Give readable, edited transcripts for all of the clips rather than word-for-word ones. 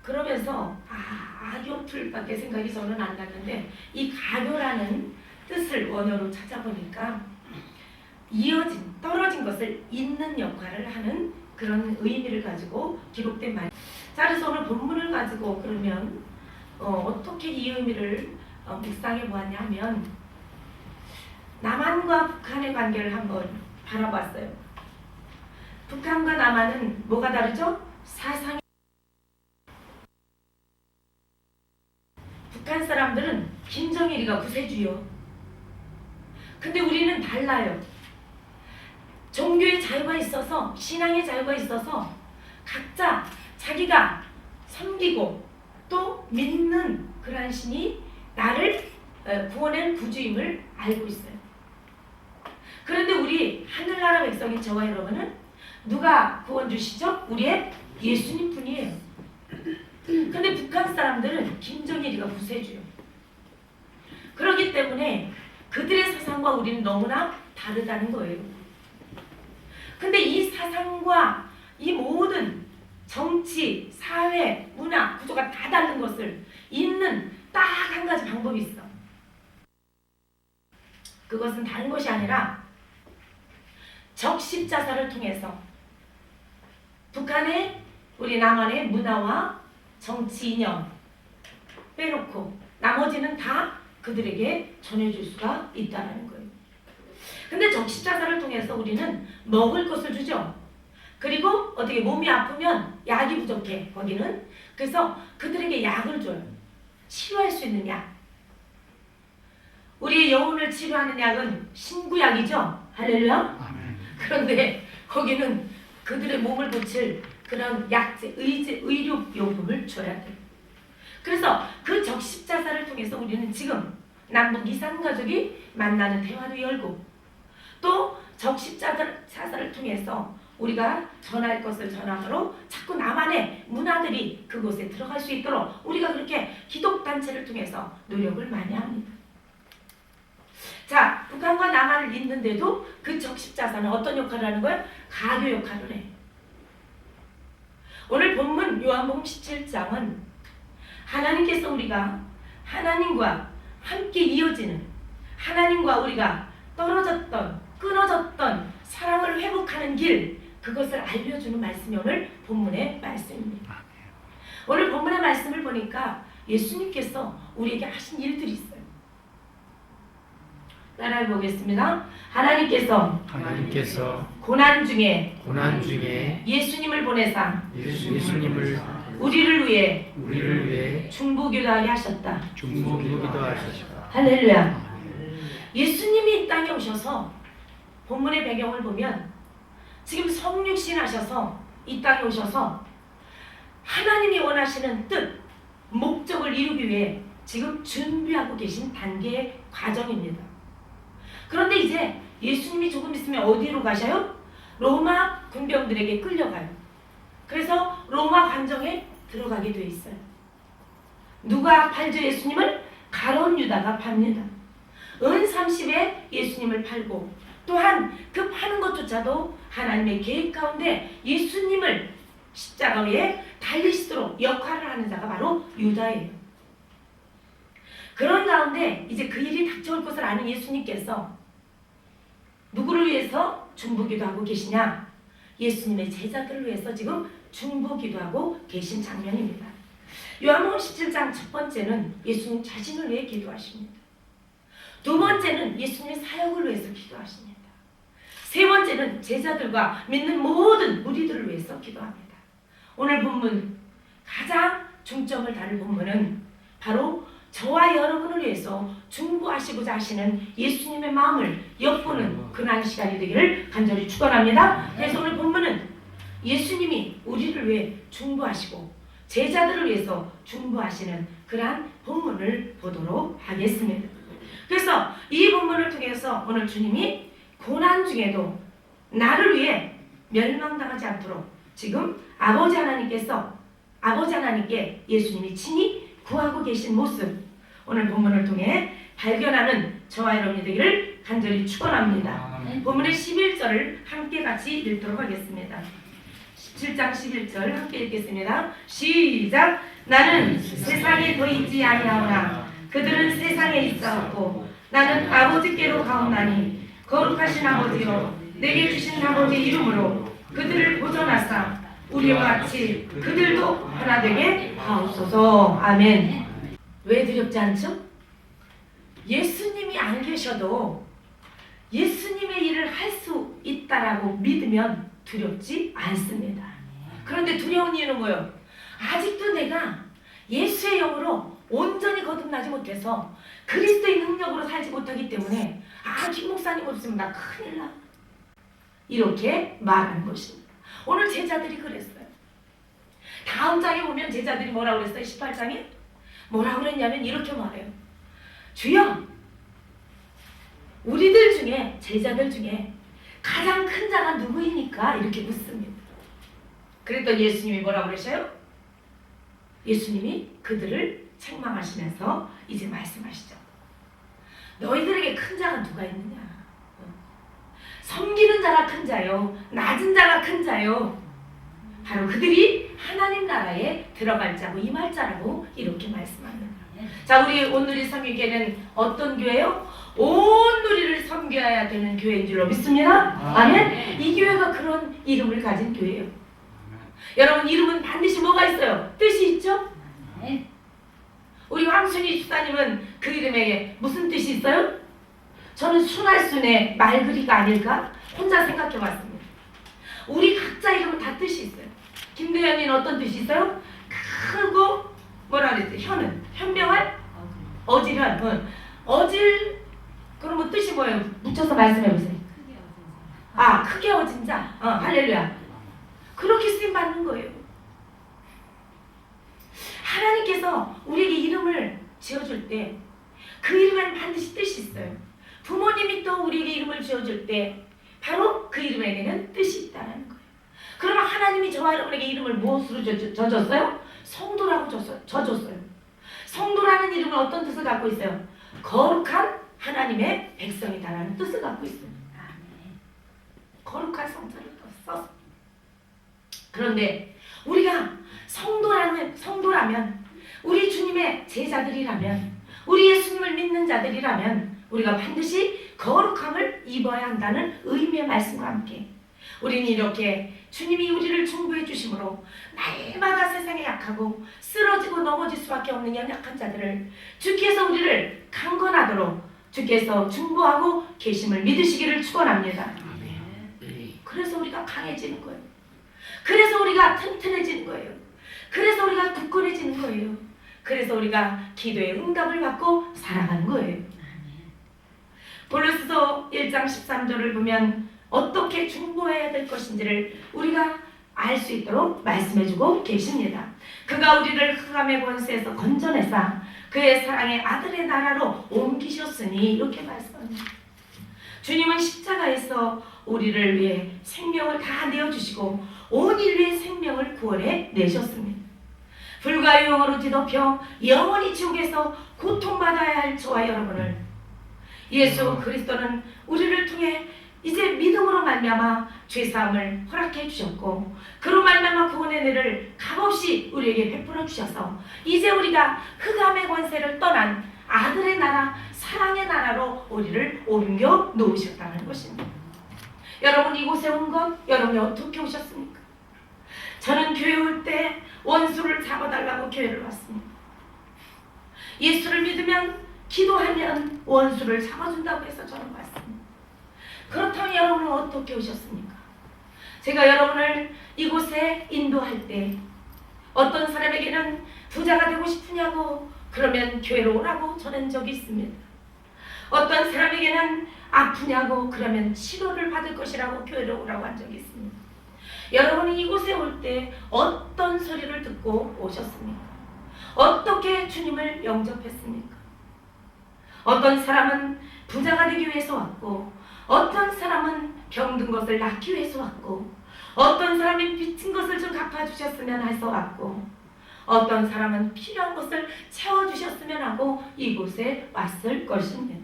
그러면서 악요풀밖에 생각이 저는 안 났는데 이 가교라는 뜻을 원어로 찾아보니까 이어진, 떨어진 것을 잇는 역할을 하는 그런 의미를 가지고 기록된 말. 자, 그래서 오늘 본문을 가지고 그러면 어떻게 이 의미를 묵상해 보았냐 하면 남한과 북한의 관계를 한번 바라봤어요. 북한과 남한은 뭐가 다르죠? 사상이. 북한 사람들은 김정일이가 구세주요. 근데 우리는 달라요. 종교의 자유가 있어서, 신앙의 자유가 있어서 각자 자기가 섬기고 또 믿는 그러한 신이 나를 구원할 구주임을 알고 있어요. 그런데 우리 하늘나라 백성인 저와 여러분은 누가 구원 주시죠? 우리의 예수님 뿐이에요. 근데 북한 사람들은 김정일이가 구세주요. 그렇기 때문에 그들의 사상과 우리는 너무나 다르다는 거예요. 근데 이 사상과 이 모든 정치, 사회, 문화, 구조가 다 다른 것을 잇는 딱 한 가지 방법이 있어. 그것은 다른 것이 아니라 적십자사를 통해서 북한의 우리 남한의 문화와 정치 이념 빼놓고 나머지는 다 그들에게 전해줄 수가 있다는 거예요. 근데 적십자사를 통해서 우리는 먹을 것을 주죠. 그리고 어떻게 몸이 아프면 약이 부족해 거기는. 그래서 그들에게 약을 줘요. 치료할 수 있는 약. 우리의 영혼을 치료하는 약은 신구약이죠. 할렐루야. 그런데 거기는 그들의 몸을 고칠 그런 약재, 의료용품을 줘야 돼요. 그래서 그 적십자사를 통해서 우리는 지금 남북 이산가족이 만나는 대화도 열고 또 적십자사를 통해서 우리가 전할 것을 전함으로 자꾸 남한의 문화들이 그곳에 들어갈 수 있도록 우리가 그렇게 기독단체를 통해서 노력을 많이 합니다. 자, 북한과 남한을 잇는데도 그 적십자사는 어떤 역할을 하는 거예요? 가교 역할을 해. 오늘 본문 요한복음 17장은 하나님께서 우리가 하나님과 함께 이어지는, 하나님과 우리가 떨어졌던, 끊어졌던 사랑을 회복하는 길, 그것을 알려주는 말씀이 오늘 본문의 말씀입니다. 오늘 본문의 말씀을 보니까 예수님께서 우리에게 하신 일들이 있어요. 따라해 보겠습니다. 하나님께서 고난 중에 예수님을 보내사 우리를 위해 중보기도하게 하셨다. 할렐루야. 예수님이 이 땅에 오셔서 본문의 배경을 보면 지금 성육신 하셔서 이 땅에 오셔서 하나님이 원하시는 뜻, 목적을 이루기 위해 지금 준비하고 계신 단계의 과정입니다. 그런데 이제 예수님이 조금 있으면 어디로 가셔요? 로마 군병들에게 끌려가요. 그래서 로마 관정에 들어가게 돼 있어요. 누가 팔죠? 예수님을? 가룟 유다가 팝니다. 은 30에 예수님을 팔고 또한 그 파는 것조차도 하나님의 계획 가운데 예수님을 십자가 위에 달리시도록 역할을 하는 자가 바로 유다예요. 그런 가운데 이제 그 일이 닥쳐올 것을 아는 예수님께서 누구를 위해서 중보기도하고 계시냐? 예수님의 제자들을 위해서 지금 중보기도하고 계신 장면입니다. 요한복음 17장 첫 번째는 예수님 자신을 위해 기도하십니다. 두 번째는 예수님의 사역을 위해서 기도하십니다. 세 번째는 제자들과 믿는 모든 무리들을 위해서 기도합니다. 오늘 본문 가장 중점을 다룰 본문은 바로 저와 여러분을 위해서 중보하시고자 하시는 예수님의 마음을 엿보는 그날 시간이 되기를 간절히 축원합니다. 그래서 오늘 본문은 예수님이 우리를 위해 중보하시고 제자들을 위해서 중보하시는 그러한 본문을 보도록 하겠습니다. 그래서 이 본문을 통해서 오늘 주님이 고난 중에도 나를 위해 멸망당하지 않도록 지금 아버지 하나님께 예수님이 친히 구하고 계신 모습, 오늘 본문을 통해 발견하는 저와 여러분이 되기를 간절히 축원합니다. 본문의 11절을 함께 같이 읽도록 하겠습니다. 17장 11절 함께 읽겠습니다. 시작! 나는 세상에 더 있지 아니하오나 그들은 세상에 있사옵고 나는 아버지께로 가옵나니 거룩하신 아버지여 내게 주신 아버지 이름으로 그들을 보존하사 우리와 같이 그들도 하나 되게 하옵소서. 아멘. 왜 두렵지 않죠? 예수님이 안 계셔도 예수님의 일을 할 수 있다라고 믿으면 두렵지 않습니다. 그런데 두려운 이유는 뭐예요? 아직도 내가 예수의 영으로 온전히 거듭나지 못해서 그리스도의 능력으로 살지 못하기 때문에 김 목사님 없으면 나 큰일 나. 이렇게 말하는 것입니다. 오늘 제자들이 그랬어요. 다음 장에 보면 제자들이 뭐라고 그랬어요? 18장에 뭐라고 그랬냐면 이렇게 말해요. 주여, 우리들 중에 제자들 중에 가장 큰 자가 누구이니까? 이렇게 묻습니다. 그랬더니 예수님이 뭐라고 그러셔요? 예수님이 그들을 책망하시면서 이제 말씀하시죠. 너희들에게 큰 자가 누가 있느냐? 섬기는 자가 큰 자요, 낮은 자가 큰 자요. 바로 그들이 하나님 나라에 들어갈 자고 임할 자라고 이렇게 말씀합니다. 자, 우리 온누리 섬기교회는 어떤 교회요? 온 누리를 섬겨야 되는 교회인 줄로 믿습니다. 아멘. 이 교회가 그런 이름을 가진 교회예요. 여러분, 이름은 반드시 뭐가 있어요? 뜻이 있죠? 우리 황순희 집사님은 그 이름에 무슨 뜻이 있어요? 저는 순할순의 말그리가 아닐까? 혼자 생각해봤습니다. 우리 각자 이름은 다 뜻이 있어요. 김대현이는 어떤 뜻이 있어요? 크고 뭐라 그랬지? 현은 현명할 어질한 어질. 그러면 뜻이 뭐예요? 묻혀서 말씀해보세요. 크게 어진 자. 할렐루야. 그렇게 쓰임 받는 거예요. 하나님께서 우리에게 이름을 지어줄 때 그 이름에는 반드시 뜻이 있어요. 부모님이 또 우리에게 이름을 지어줄 때 바로 그 이름에게는 뜻이 있다는 거예요. 그러면 하나님이 저와 여러분에게 이름을 무엇으로 져줬어요? 성도라고 져줬어요. 성도라는 이름은 어떤 뜻을 갖고 있어요? 거룩한 하나님의 백성이다라는 뜻을 갖고 있어요. 거룩한 성자를 써서. 그런데 우리가 성도라면, 우리 주님의 제자들이라면, 우리 예수님을 믿는 자들이라면 우리가 반드시 거룩함을 입어야 한다는 의미의 말씀과 함께 우리는 이렇게 주님이 우리를 중보해 주심으로 날마다 세상에 약하고 쓰러지고 넘어질 수밖에 없는 연약한 자들을 주께서 우리를 강건하도록 주께서 중보하고 계심을 믿으시기를 축원합니다. 그래서 우리가 강해지는 거예요. 그래서 우리가 튼튼해지는 거예요. 그래서 우리가 굳건해지는 거예요. 그래서 우리가 기도의 응답을 받고 살아가는 거예요. 고린도서 1장 13절을 보면 어떻게 중보해야 될 것인지를 우리가 알 수 있도록 말씀해주고 계십니다. 그가 우리를 흑암의 권세에서 건져내사 그의 사랑의 아들의 나라로 옮기셨으니 이렇게 말씀합니다. 주님은 십자가에서 우리를 위해 생명을 다 내어주시고 온 인류의 생명을 구원해 내셨습니다. 불과 유혹으로 뒤덮여 영원히 지옥에서 고통받아야 할 저와 여러분을 예수 그리스도는 우리를 통해 이제 믿음으로 말미암아 죄사함을 허락해 주셨고 그로 말미암아 구원의 은혜를 값없이 우리에게 베풀어 주셔서 이제 우리가 흑암의 권세를 떠난 아들의 나라 사랑의 나라로 우리를 옮겨 놓으셨다는 것입니다. 여러분, 이곳에 온 것 여러분이 어떻게 오셨습니까? 저는 교회 올 때 원수를 잡아달라고 교회를 왔습니다. 예수를 믿으면 기도하면 원수를 잡아준다고 해서 저는 왔습니다. 그렇다면 여러분은 어떻게 오셨습니까? 제가 여러분을 이곳에 인도할 때 어떤 사람에게는 부자가 되고 싶으냐고 그러면 교회로 오라고 전한 적이 있습니다. 어떤 사람에게는 아프냐고 그러면 치료를 받을 것이라고 교회로 오라고 한 적이 있습니다. 여러분이 이곳에 올 때 어떤 소리를 듣고 오셨습니까? 어떻게 주님을 영접했습니까? 어떤 사람은 부자가 되기 위해서 왔고 어떤 사람은 병든 것을 낫기 위해서 왔고 어떤 사람이 빚진 것을 좀 갚아주셨으면 해서 왔고 어떤 사람은 필요한 것을 채워주셨으면 하고 이곳에 왔을 것입니다.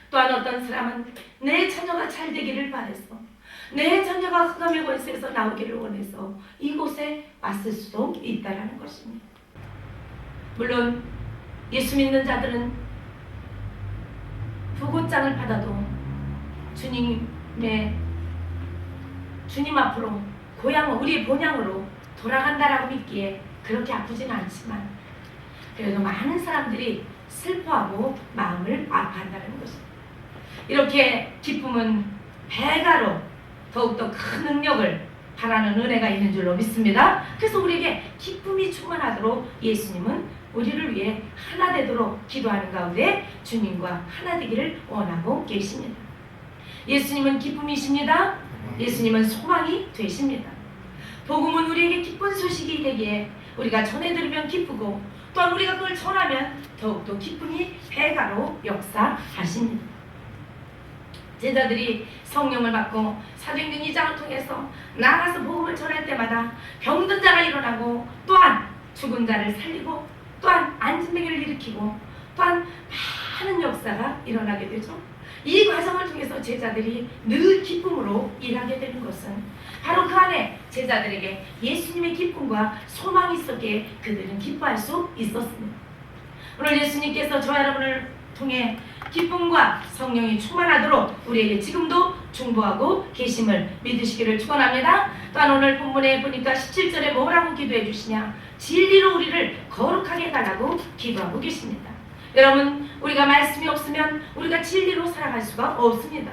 또한 어떤 사람은 내 자녀가 잘 되기를 바라서 내 자녀가 흑암의 권세에서 나오기를 원해서 이곳에 왔을 수도 있다는 것입니다. 물론 예수 믿는 자들은 부고장을 받아도 주님 앞으로 우리의 본향으로 돌아간다라고 믿기에 그렇게 아프지는 않지만 그래도 많은 사람들이 슬퍼하고 마음을 아파한다는 것입니다. 이렇게 기쁨은 배가로 더욱더 큰 능력을 바라는 은혜가 있는 줄로 믿습니다. 그래서 우리에게 기쁨이 충만하도록 예수님은 우리를 위해 하나 되도록 기도하는 가운데 주님과 하나 되기를 원하고 계십니다. 예수님은 기쁨이십니다. 예수님은 소망이 되십니다. 복음은 우리에게 기쁜 소식이 되기에 우리가 전해 들으면 기쁘고 또한 우리가 그걸 전하면 더욱더 기쁨이 배가로 역사하십니다. 제자들이 성령을 받고 사도행전 2장을 통해서 나가서 복음을 전할 때마다 병든 자가 일어나고 또한 죽은 자를 살리고 또한 안진뱅이를 일으키고 또한 많은 역사가 일어나게 되죠. 이 과정을 통해서 제자들이 늘 기쁨으로 일하게 되는 것은 바로 그 안에 제자들에게 예수님의 기쁨과 소망이 있었기에 그들은 기뻐할 수 있었습니다. 오늘 예수님께서 저와 여러분을 통해 기쁨과 성령이 충만하도록 우리에게 지금도 중보하고 계심을 믿으시기를 축원합니다. 또한 오늘 본문에 보니까 17절에 뭐라고 기도해 주시냐? 진리로 우리를 거룩하게 해달라고 기도하고 계십니다. 여러분, 우리가 말씀이 없으면 우리가 진리로 살아갈 수가 없습니다.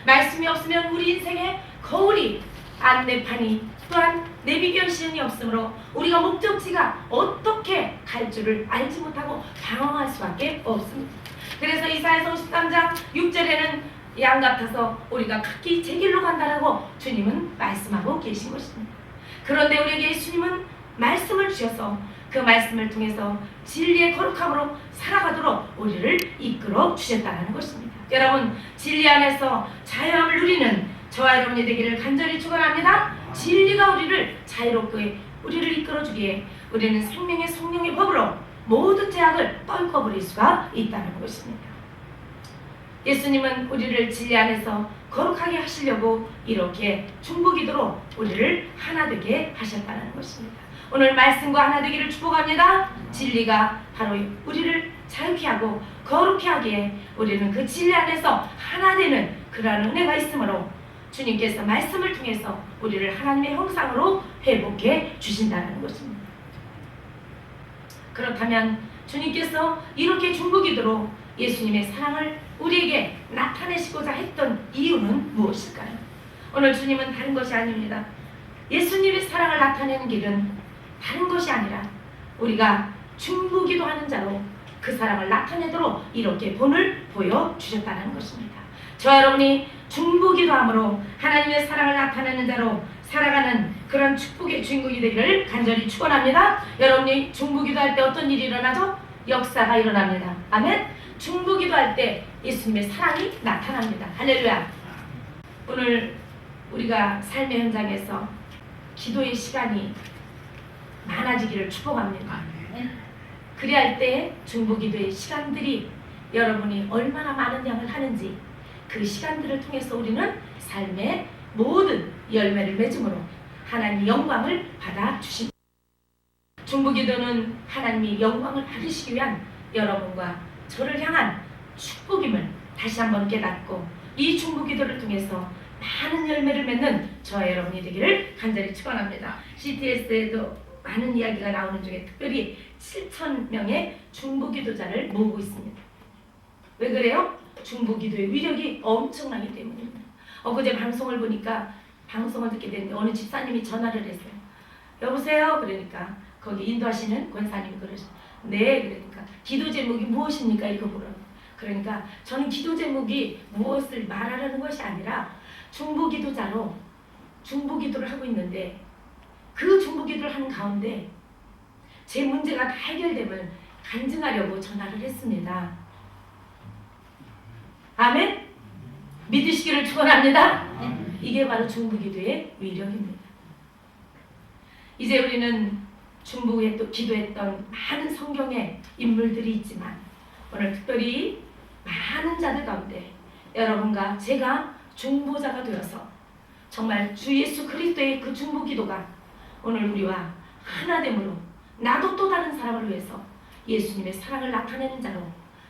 말씀이 없으면 우리 인생에 거울이 안내판이 또한 내비게이션 시험이 없으므로 우리가 목적지가 어떻게 갈 줄을 알지 못하고 당황할 수밖에 없습니다. 그래서 이사야서 53장 6절에는 양 같아서 우리가 각기 제 길로 간다라고 주님은 말씀하고 계신 것입니다. 그런데 우리에게 예수님은 말씀을 주셔서 그 말씀을 통해서 진리의 거룩함으로 살아가도록 우리를 이끌어 주셨다는 것입니다. 여러분, 진리 안에서 자유함을 누리는 저와 여러분이 되기를 간절히 축원합니다. 진리가 우리를 자유롭게 우리를 이끌어주기에 우리는 생명의 성령의 법으로 모든 죄악을 떨궈버릴 수가 있다는 것입니다. 예수님은 우리를 진리 안에서 거룩하게 하시려고 이렇게 중보기도로 우리를 하나 되게 하셨다는 것입니다. 오늘 말씀과 하나 되기를 축복합니다. 진리가 바로 우리를 자유케 하고 거룩케 하기에 우리는 그 진리 안에서 하나 되는 그러한 은혜가 있으므로 주님께서 말씀을 통해서 우리를 하나님의 형상으로 회복해 주신다는 것입니다. 그렇다면 주님께서 이렇게 중보기도로 예수님의 사랑을 우리에게 나타내시고자 했던 이유는 무엇일까요? 오늘 주님은 다른 것이 아닙니다. 예수님의 사랑을 나타내는 길은 다른 것이 아니라 우리가 중보기도하는 자로 그 사랑을 나타내도록 이렇게 본을 보여주셨다는 것입니다. 저와 여러분이 중보기도함으로 하나님의 사랑을 나타내는 자로 살아가는 그런 축복의 주인공이 되기를 간절히 축원합니다. 여러분이 중보기도할 때 어떤 일이 일어나죠? 역사가 일어납니다. 아멘. 중보기도할 때 예수님의 사랑이 나타납니다. 할렐루야. 오늘 우리가 삶의 현장에서 기도의 시간이 많아지기를 축복합니다. 그리할 때 중보기도의 시간들이 여러분이 얼마나 많은 양을 하는지 그 시간들을 통해서 우리는 삶의 모든 열매를 맺음으로 하나님의 영광을 받아주십니다. 중보기도는 하나님이 영광을 받으시기 위한 여러분과 저를 향한 축복임을 다시 한번 깨닫고 이 중보기도를 통해서 많은 열매를 맺는 저와 여러분이 되기를 간절히 축원합니다. CTS에도 많은 이야기가 나오는 중에 특별히 7,000명의 중보기도자를 모으고 있습니다. 왜 그래요? 중보기도의 위력이 엄청나기 때문입니다. 어제 방송을 보니까 방송을 듣게 됐는데 어느 집사님이 전화를 했어요. 여보세요? 그러니까 거기 인도하시는 권사님이 그러셔. 네, 그러니까 기도 제목이 무엇입니까? 이거 물어요. 그러니까 저는 기도 제목이 무엇을 말하려는 것이 아니라 중보기도자로 중보기도를 하고 있는데 그 중보기도를 하는 가운데 제 문제가 다 해결되면 간증하려고 전화를 했습니다. 아멘? 믿으시기를 축원합니다. 이게 바로 중보기도의 위력입니다. 이제 우리는 중보에 또 기도했던 많은 성경의 인물들이 있지만 오늘 특별히 많은 자들 가운데 여러분과 제가 중보자가 되어서 정말 주 예수 그리스도의 그 중보기도가 오늘 우리와 하나됨으로 나도 또 다른 사람을 위해서 예수님의 사랑을 나타내는 자로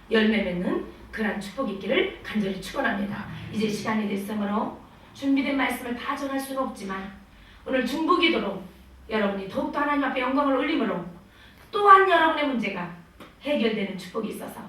열매 맺는 그러한 축복이 있기를 간절히 축원합니다. 이제 시간이 됐으므로 준비된 말씀을 다 전할 수는 없지만 오늘 중보기도로 여러분이 더욱더 하나님 앞에 영광을 올림으로 또한 여러분의 문제가 해결되는 축복이 있어서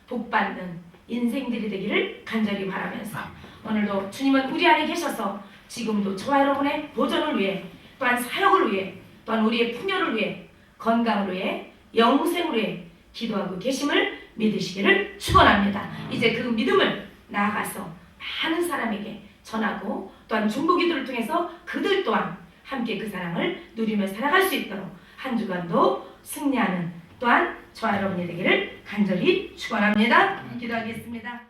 복받는 인생들이 되기를 간절히 바라면서 오늘도 주님은 우리 안에 계셔서 지금도 저와 여러분의 보존을 위해 또한 사역을 위해 또한 우리의 풍요를 위해 건강을 위해 영생을 위해 기도하고 계심을 믿으시기를 축원합니다. 이제 그 믿음을 나아가서 많은 사람에게 전하고 또한 중보기도를 통해서 그들 또한 함께 그 사랑을 누리며 살아갈 수 있도록 한 주간도 승리하는 또한 저와 여러분이 되기를 간절히 축원합니다. 기도하겠습니다.